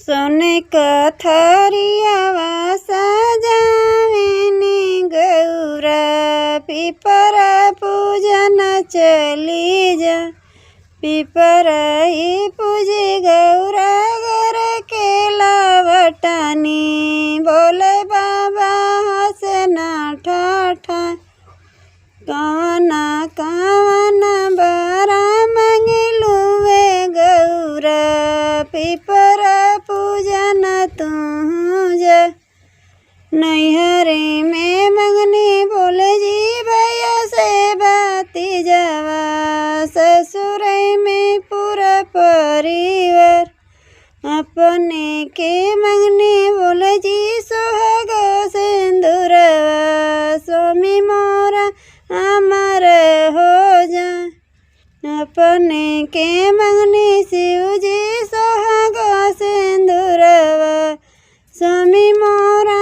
सोने कथरियावा सजावेनी गौरा पीपरा पूजन चली जा। पीपरा ही पूजे गौरा घर के लावटानी बोले बाबा हंसना ठाठा। कवना कवना बारा मंगलू वे गौरा पीपरा पूजन तू जा। नैहरे में मंगनी बोले जी भैया से बाती जावा। ससुर में पूरा परिवार अपने के मंगनी बोले जी सुहाग सिंदूरवा। स्वामी मोरा अमर हो जा। अपने के मंगनी शिव जी सुहाग सिंदूरवा। स्वामी मोरा